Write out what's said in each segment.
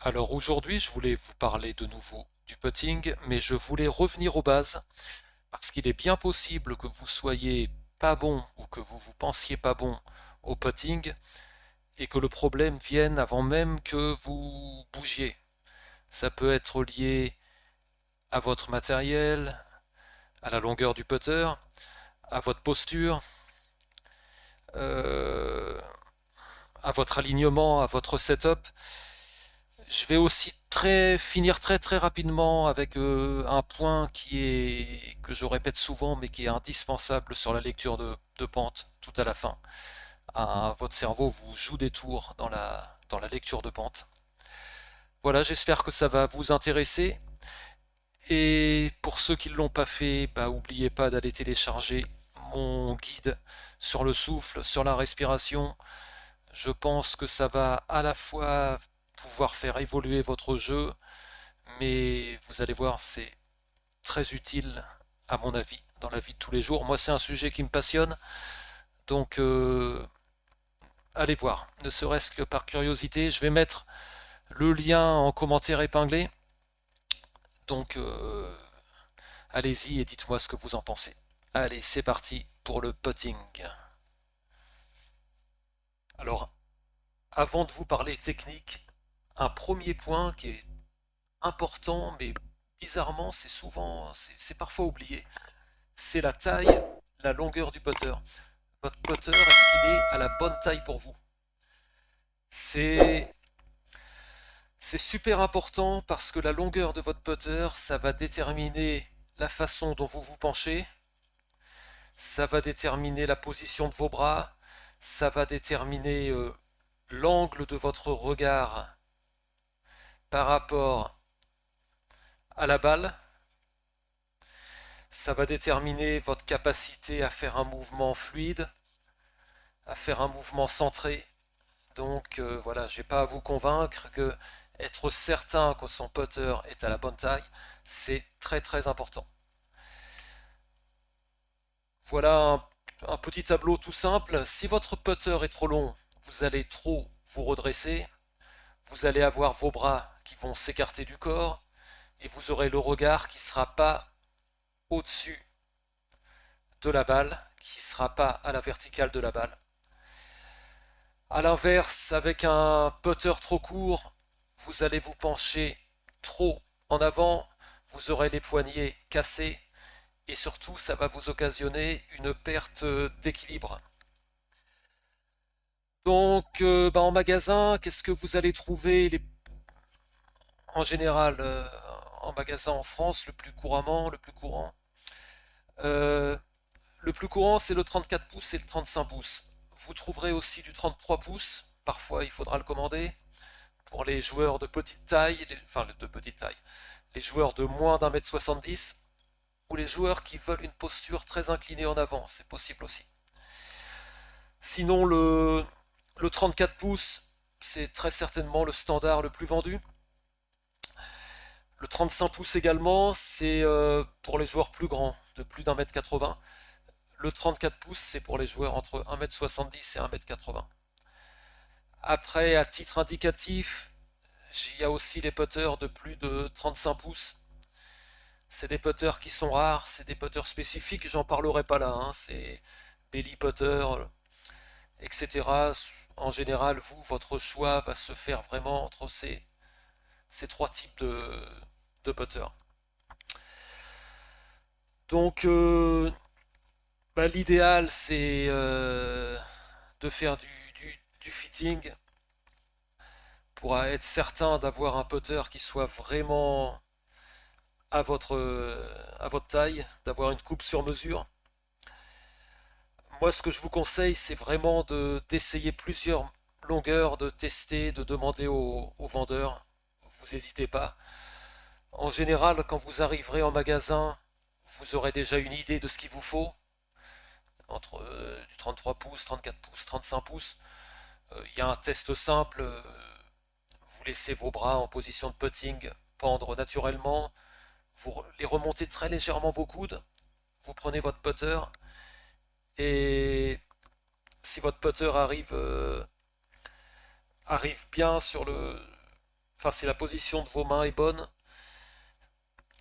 Alors aujourd'hui, je voulais vous parler de nouveau du putting, mais je voulais revenir aux bases, parce qu'il est bien possible que vous soyez pas bon ou que vous vous pensiez pas bon au putting, et que le problème vienne avant même que vous bougiez. Ça peut être lié à votre matériel, à la longueur du putter, à votre posture, euh, à votre alignement, à votre setup. Je vais aussi finir très rapidement avec un point que je répète souvent mais qui est indispensable sur la lecture de pente tout à la fin. Votre cerveau vous joue des tours dans la lecture de pente. Voilà, j'espère que ça va vous intéresser. Et pour ceux qui ne l'ont pas fait, bah, n'oubliez pas d'aller télécharger mon guide sur le souffle, sur la respiration. Je pense que ça va à la fois pouvoir faire évoluer votre jeu, mais vous allez voir, c'est très utile, à mon avis, dans la vie de tous les jours. Moi, c'est un sujet qui me passionne, donc allez voir, ne serait-ce que par curiosité. Je vais mettre le lien en commentaire épinglé, donc allez-y et dites-moi ce que vous en pensez. Allez, c'est parti pour le putting. Alors, avant de vous parler technique, un premier point qui est important, mais bizarrement, c'est parfois oublié, c'est la taille, la longueur du putter. Votre putter, est-ce qu'il est à la bonne taille pour vous? C'est c'est super important parce que la longueur de votre putter, ça va déterminer la façon dont vous vous penchez, ça va déterminer la position de vos bras, ça va déterminer l'angle de votre regard par rapport à la balle, ça va déterminer votre capacité à faire un mouvement fluide, à faire un mouvement centré. Donc voilà, j'ai pas à vous convaincre que être certain que son putter est à la bonne taille, c'est très important. Voilà un petit tableau tout simple. Si votre putter est trop long, vous allez trop vous redresser, vous allez avoir vos bras qui vont s'écarter du corps et vous aurez le regard qui ne sera pas au-dessus de la balle, qui ne sera pas à la verticale de la balle. A l'inverse, avec un putter trop court, vous allez vous pencher trop en avant, vous aurez les poignets cassés et surtout ça va vous occasionner une perte d'équilibre. Donc en magasin, qu'est-ce que vous allez trouver en général en magasin en France le plus couramment, le plus courant Euh, Le plus courant c'est le 34 pouces et le 35 pouces. Vous trouverez aussi du 33 pouces, parfois il faudra le commander. Pour les joueurs de petite taille, de petite taille, les joueurs de moins d'1,70 m ou les joueurs qui veulent une posture très inclinée en avant, c'est possible aussi. Sinon, le 34 pouces, c'est très certainement le standard le plus vendu. Le 35 pouces également, c'est pour les joueurs plus grands, de plus d'1,80 m. Le 34 pouces, c'est pour les joueurs entre 1,70 m et 1,80 m. Après, à titre indicatif, il y a aussi les putters de plus de 35 pouces. C'est des putters qui sont rares, c'est des putters spécifiques, j'en parlerai pas là, hein. C'est belly putter, etc. En général, votre choix va se faire vraiment entre ces trois types de putters. Donc, l'idéal, c'est de faire du fitting pour être certain d'avoir un putter qui soit vraiment à votre taille, d'avoir une coupe sur mesure. Moi, ce que je vous conseille, c'est vraiment d'essayer plusieurs longueurs, de tester, de demander au vendeur. Vous n'hésitez pas. En général, quand vous arriverez en magasin, vous aurez déjà une idée de ce qu'il vous faut. Entre du 33 pouces, 34 pouces, 35 pouces. Il y a un test simple. Vous laissez vos bras en position de putting pendre naturellement. Vous les remontez très légèrement vos coudes. Vous prenez votre putter. Et si votre putter arrive bien enfin si la position de vos mains est bonne,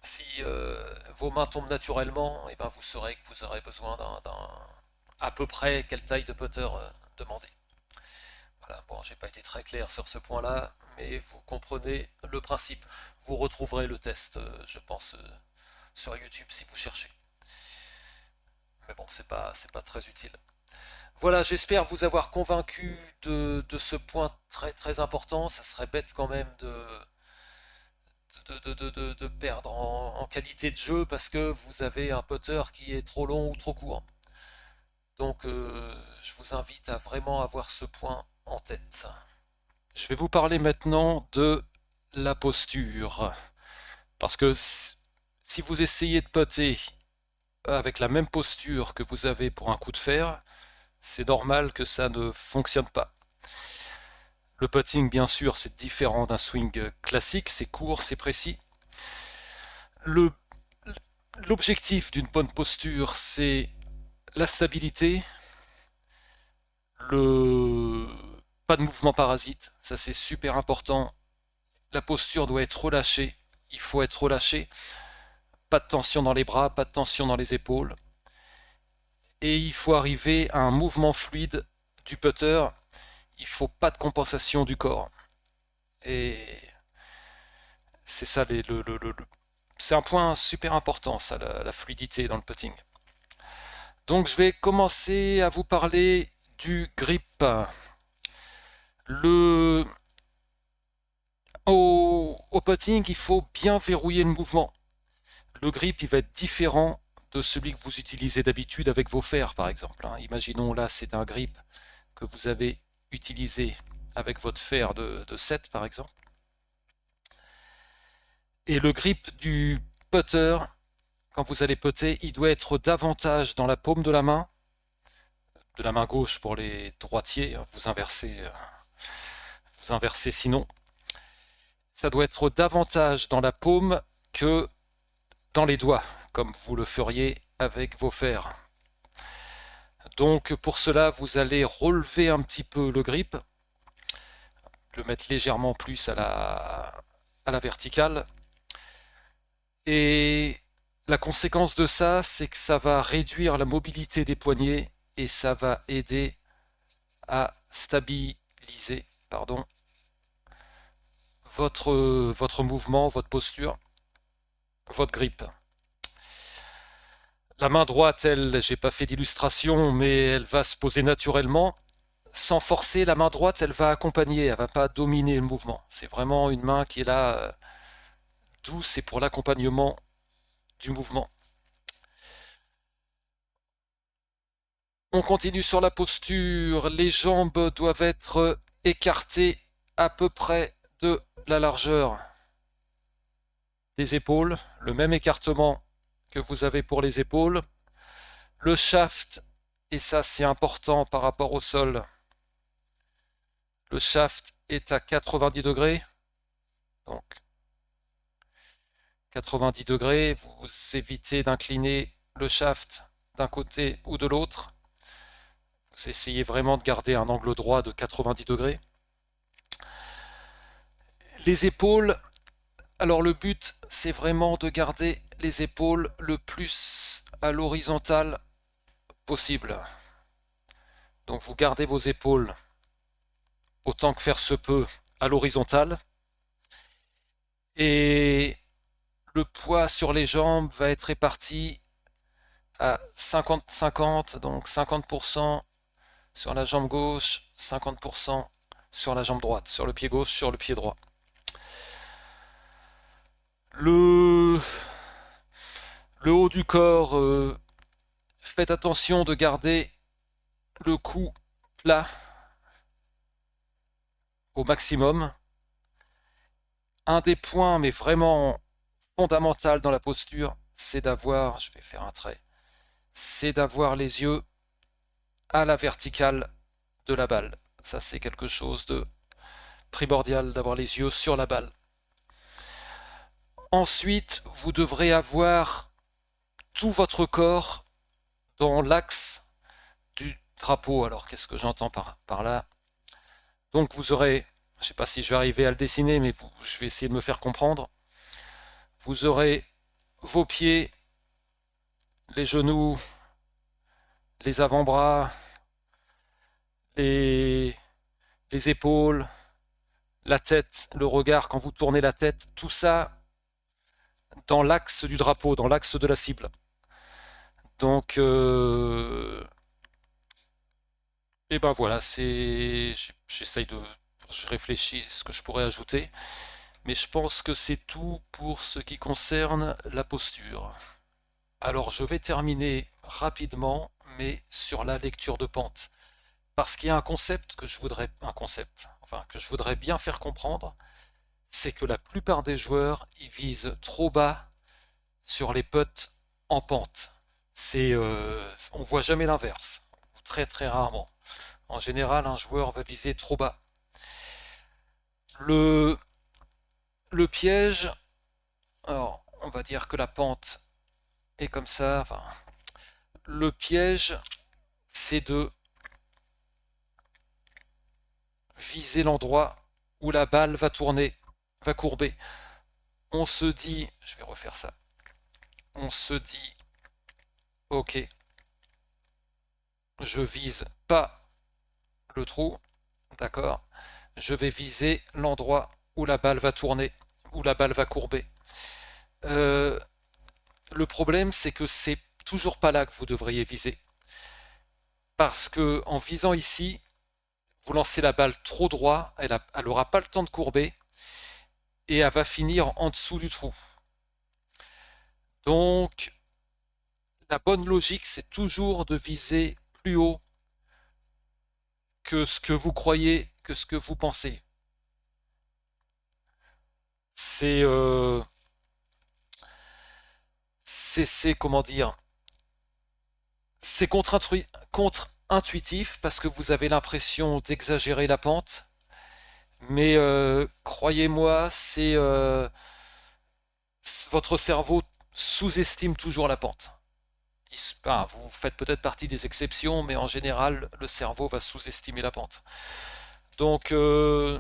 si vos mains tombent naturellement, et ben vous saurez que vous aurez besoin à peu près quelle taille de putter demander. Voilà, bon, j'ai pas été très clair sur ce point-là, mais vous comprenez le principe. Vous retrouverez le test, je pense, sur YouTube si vous cherchez. Mais bon, c'est pas très utile. Voilà, j'espère vous avoir convaincu de ce point très très important. Ça serait bête quand même de perdre en qualité de jeu parce que vous avez un putter qui est trop long ou trop court. Donc je vous invite à vraiment avoir ce point en tête. Je vais vous parler maintenant de la posture. Parce que si vous essayez de putter avec la même posture que vous avez pour un coup de fer, c'est normal que ça ne fonctionne pas. Le putting, bien sûr, c'est différent d'un swing classique, c'est court, c'est précis. L'objectif d'une bonne posture, c'est la stabilité, le pas de mouvement parasite, ça c'est super important. La posture doit être relâchée, il faut être relâché, pas de tension dans les bras, pas de tension dans les épaules. Et il faut arriver à un mouvement fluide du putter, il ne faut pas de compensation du corps. Et c'est ça c'est un point super important, ça, la fluidité dans le putting. Donc je vais commencer à vous parler du grip. Le... Au putting, il faut bien verrouiller le mouvement. Le grip, il va être différent de celui que vous utilisez d'habitude avec vos fers, par exemple. Imaginons là, c'est un grip que vous avez utilisé avec votre fer de 7, par exemple. Et le grip du putter, quand vous allez putter, il doit être davantage dans la paume de la main gauche pour les droitiers, vous inversez sinon. Ça doit être davantage dans la paume que dans les doigts, comme vous le feriez avec vos fers. Donc pour cela, vous allez relever un petit peu le grip, le mettre légèrement plus à la verticale. Et la conséquence de ça, c'est que ça va réduire la mobilité des poignets et ça va aider à stabiliser votre mouvement, votre posture, votre grip. La main droite, elle, j'ai pas fait d'illustration, mais elle va se poser naturellement. Sans forcer, la main droite, elle va accompagner, elle va pas dominer le mouvement. C'est vraiment une main qui est là, douce et pour l'accompagnement du mouvement. On continue sur la posture. Les jambes doivent être écartées à peu près de la largeur des épaules. Le même écartement que vous avez pour les épaules. Le shaft, et ça c'est important par rapport au sol, le shaft est à 90 degrés. Donc 90 degrés, vous évitez d'incliner le shaft d'un côté ou de l'autre. Vous essayez vraiment de garder un angle droit de 90 degrés. Les épaules, alors le but c'est vraiment de garder les épaules le plus à l'horizontale possible. Donc vous gardez vos épaules autant que faire se peut à l'horizontale. Et le poids sur les jambes va être réparti à 50-50, donc 50% sur la jambe gauche, 50% sur la jambe droite, sur le pied gauche, sur le pied droit. Le haut du corps, faites attention de garder le cou plat au maximum. Un des points, mais vraiment fondamental dans la posture, c'est d'avoir, je vais faire un trait, c'est d'avoir les yeux à la verticale de la balle. Ça, c'est quelque chose de primordial, d'avoir les yeux sur la balle. Ensuite, vous devrez avoir tout votre corps dans l'axe du drapeau. Alors, qu'est-ce que j'entends par là? Donc, vous aurez Je ne sais pas si je vais arriver à le dessiner, mais je vais essayer de me faire comprendre. Vous aurez vos pieds, les genoux, les avant-bras, les, les épaules, la tête, le regard quand vous tournez la tête, tout ça dans l'axe du drapeau, dans l'axe de la cible. Donc, et ben voilà, j'essaye de, je réfléchis à ce que je pourrais ajouter, mais je pense que c'est tout pour ce qui concerne la posture. Alors, je vais terminer rapidement, mais sur la lecture de pente. Parce qu'il y a enfin, que je voudrais bien faire comprendre, c'est que la plupart des joueurs, ils visent trop bas sur les putts en pente. On voit jamais l'inverse, très très rarement. En général, un joueur va viser trop bas. Le, le piège, alors on va dire que la pente est comme ça. Enfin, le piège, c'est de viser l'endroit où la balle va tourner, va courber. On se dit, je vais refaire ça. On se dit, ok, je vise pas le trou, d'accord. Je vais viser l'endroit où la balle va tourner, où la balle va courber. Euh, le problème, c'est que c'est toujours pas là que vous devriez viser. Parce que en visant ici, vous lancez la balle trop droit, elle n'aura pas le temps de courber et elle va finir en dessous du trou. Donc, la bonne logique, c'est toujours de viser plus haut que ce que vous croyez, que ce que vous pensez. C'est, euh, comment dire, c'est contre-intuitif parce que vous avez l'impression d'exagérer la pente, mais croyez-moi, votre cerveau sous-estime toujours la pente. Vous faites peut-être partie des exceptions, mais en général, le cerveau va sous-estimer la pente. Donc, je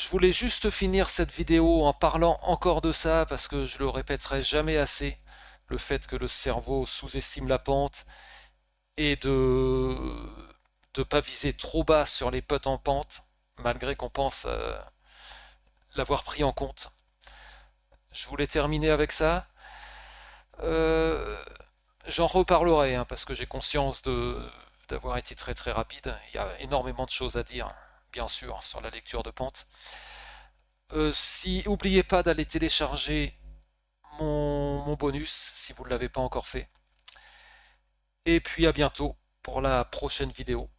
voulais juste finir cette vidéo en parlant encore de ça, parce que je le répéterai jamais assez, le fait que le cerveau sous-estime la pente et de ne pas viser trop bas sur les putts en pente, malgré qu'on pense l'avoir pris en compte. Je voulais terminer avec ça. Euh, J'en reparlerai, hein, parce que j'ai conscience d'avoir été très très rapide. Il y a énormément de choses à dire, bien sûr, sur la lecture de pente. Si N'oubliez pas d'aller télécharger mon bonus si vous ne l'avez pas encore fait. Et puis à bientôt pour la prochaine vidéo.